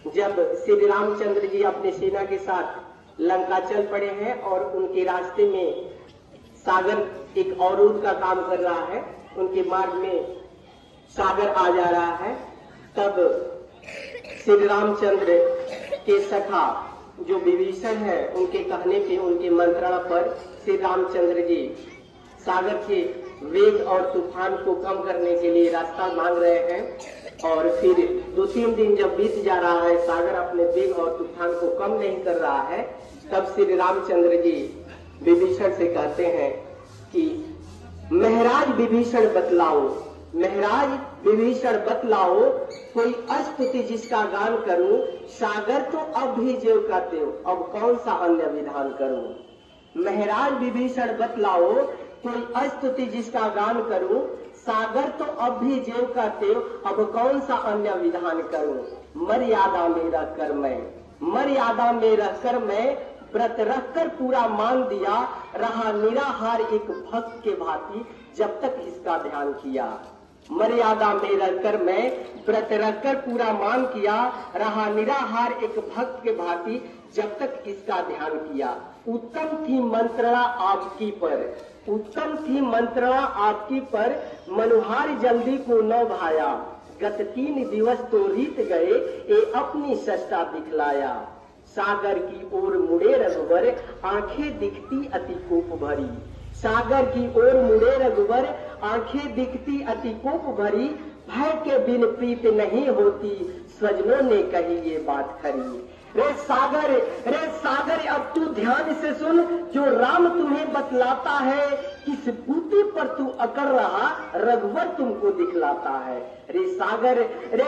जब श्री रामचंद्र जी अपने सेना के साथ लंका चल पड़े हैं और उनके रास्ते में सागर एक अवरोध का काम कर रहा है, उनके मार्ग में सागर आ जा रहा है, तब श्री रामचंद्र के सखा जो विभीषण है उनके कहने पे, उनके मंत्रणा पर श्री रामचंद्र जी सागर के वेग और तूफान को कम करने के लिए रास्ता मांग रहे हैं। और फिर 2-3 दिन जब बीत जा रहा है, सागर अपने वेग और तूफान को कम नहीं कर रहा है, तब श्री रामचंद्र जी विभीषण से कहते हैं कि महाराज विभीषण बतलाओ, महाराज विभीषण बतलाओ, कोई अस्तुति जिसका गान करूं, सागर तो अब भी ज्यों का त्यों, अब कौन सा अन्य विधान करूं। महाराज विभीषण बतलाओ, कोई अस्तुति जिसका गान करूं, सागर तो अब भी ज्यों का त्यों, अब कौन सा अन्य विधान करूं। मर्यादा में रख कर मैं, मर्यादा में रख कर मैं, व्रत रखकर पूरा मान दिया, रहा निराहार एक भक्त के भांति जब तक इसका ध्यान किया। मर्यादा में रखकर मैं, व्रत रखकर पूरा मान किया, रहा निराहार एक भक्त के भांति जब तक इसका ध्यान किया। उत्तम थी मंत्रणा आपकी पर, उत्तम थी मंत्रणा आपकी पर, मनुहार जल्दी को न भाया, गत 3 दिवस तो रीत गए, ये अपनी सस्ता दिखलाया। सागर की ओर मुड़े रघुवर, आंखें दिखती अति कोप भरी, सागर की ओर मुड़े रघुवर, आंखें दिखती अति कोप भरी, भय के बिन प्रीत नहीं होती, स्वजनों ने कही ये बात खरी। रे सागर अब तू ध्यान से सुन, जो राम तुम्हें बतलाता है, किस बूटी पर तू अकड़ रहा, रघुवर तुमको दिखलाता है। रे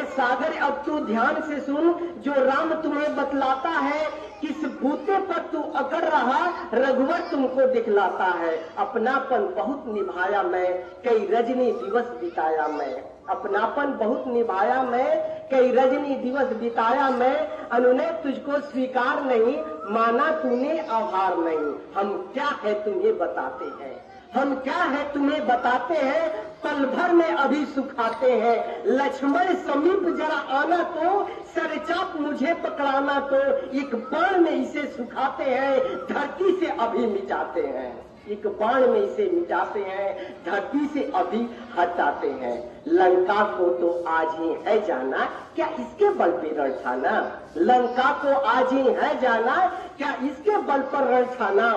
सागर अब तू ध्यान से सुन, जो राम तुम्हें बतलाता है, किस बूते पर तू अकड़ रहा, रघुवर तुमको दिखलाता है। अपनापन बहुत निभाया मैं, कई रजनी दिवस बिताया मैं, अपनापन बहुत निभाया मैं, कई रजनी दिवस बिताया मैं, अनुनय तुझको स्वीकार नहीं, माना तूने आभार नहीं। हम क्या है तुम्हें बताते हैं, हम क्या है तुम्हें बताते हैं, पल भर में अभी सुखाते हैं। लक्ष्मण समीप जरा आना तो, सरचाप मुझे पकड़ाना तो, एक बाण में इसे सुखाते हैं, धरती से अभी मिटाते हैं। एक बाण में इसे मिटाते हैं, धरती से अभी हटाते हैं। लंका को तो आज ही है जाना, क्या इसके बल पे रण ठाना। लंका को आज ही है जाना, क्या इसके बल पर रण ठाना।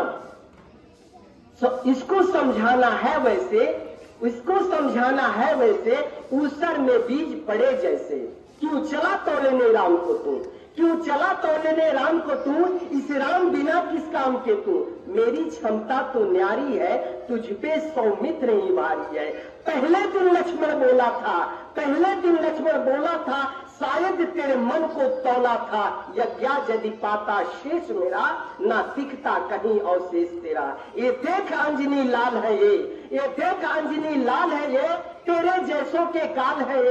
इसको समझाना है वैसे, इसको समझाना है वैसे, ऊसर में बीज पड़े जैसे। क्यों चला तोड़ने राम को तू, क्यों चला तोड़ने राम को तू, इस राम बिना किस काम के तू। मेरी क्षमता तो न्यारी है, तुझ पे सौमित्र ही भारी है। पहले दिन लक्ष्मण बोला था, पहले दिन लक्ष्मण बोला था, शायद तेरे मन को तौला था, यज्ञ यदि पाता शेष मेरा, ना दिखता कहीं अवशेष तेरा। ये देख अंजनी लाल है ये देख अंजनी लाल है ये, तेरे जैसों के काल है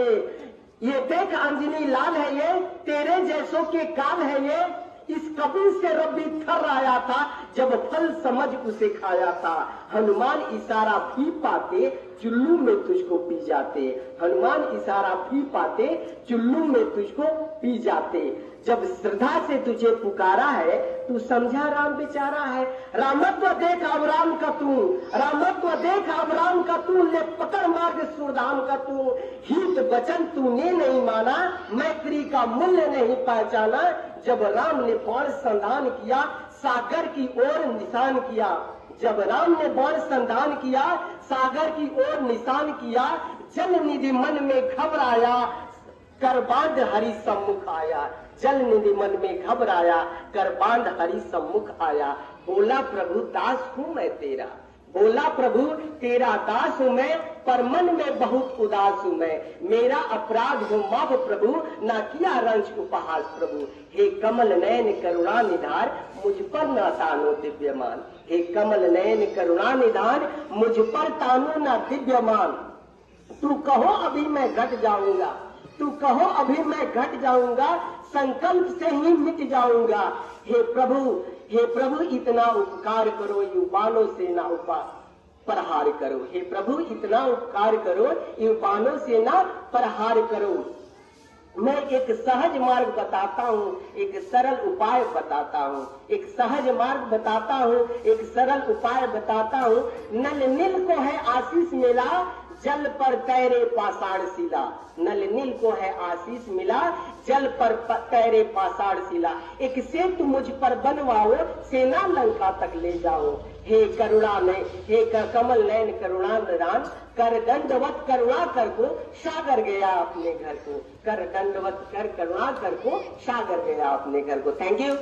ये देख अंजनी लाल है ये, तेरे जैसों के काल है ये। इस कबीर से रब्बी थर आया था, जब फल समझ उसे खाया था। हनुमान इशारा भी पाते, चुल्लू में तुझको पी जाते। हनुमान इशारा भी पाते, चुल्लू में तुझको पी जाते। जब श्रद्धा से तुझे पुकारा है, तू समझा राम बेचारा है। रामत्व देख अब राम का तू, रामत्व देख अब राम का तू, ले पकड़ मार्ग सुरधाम का तू। हित वचन तूने नहीं माना, मैत्री का मूल्य नहीं पहचाना। जब राम ने बाण संधान किया, सागर की ओर निशान किया। जब राम ने बाण संधान किया, सागर की ओर निशान किया। जल निधि मन में घबराया, कर बांध हरि सम्मुख आया। जल निधि मन में घबराया, कर बांध हरि सम्मुख आया। बोला प्रभु दास हूँ मैं तेरा, बोला प्रभु तेरा दास हूँ मैं, पर मन में बहुत उदास हूँ मैं। मेरा अपराध हो माफ प्रभु, ना किया रंज उपहास प्रभु। हे कमल नयन करुणा निधान, मुझ पर न तानो दिव्यमान। हे कमल नयन करुणा निधान, मुझ पर तानो न दिव्यमान। तू कहो अभी मैं घट जाऊंगा, तू कहो अभी मैं घट जाऊंगा, संकल्प से ही मिट जाऊंगा। हे प्रभु इतना उपकार करो, युवानों से ना प्रहार करो। हे प्रभु इतना उपकार करो, युवानों से ना प्रहार करो। मैं एक सहज मार्ग बताता हूँ, एक सरल उपाय बताता हूँ, एक सहज मार्ग बताता हूँ, एक सरल उपाय बताता हूँ। नल नील को है आशीष मिला, जल पर तैरे पाषाण शिला। नल नील को है आशीष मिला, जल पर तैरे पाषाण शिला। एक सेतु मुझ पर बनवाओ, सेना लंका तक ले जाओ। हे करुणा ने, हे कमल नयन करुणा निधान, कर दंडवत करुणा कर को सागर गया अपने घर को। कर दंडवत कर करुणा कर को सागर गया अपने घर को। Thank you.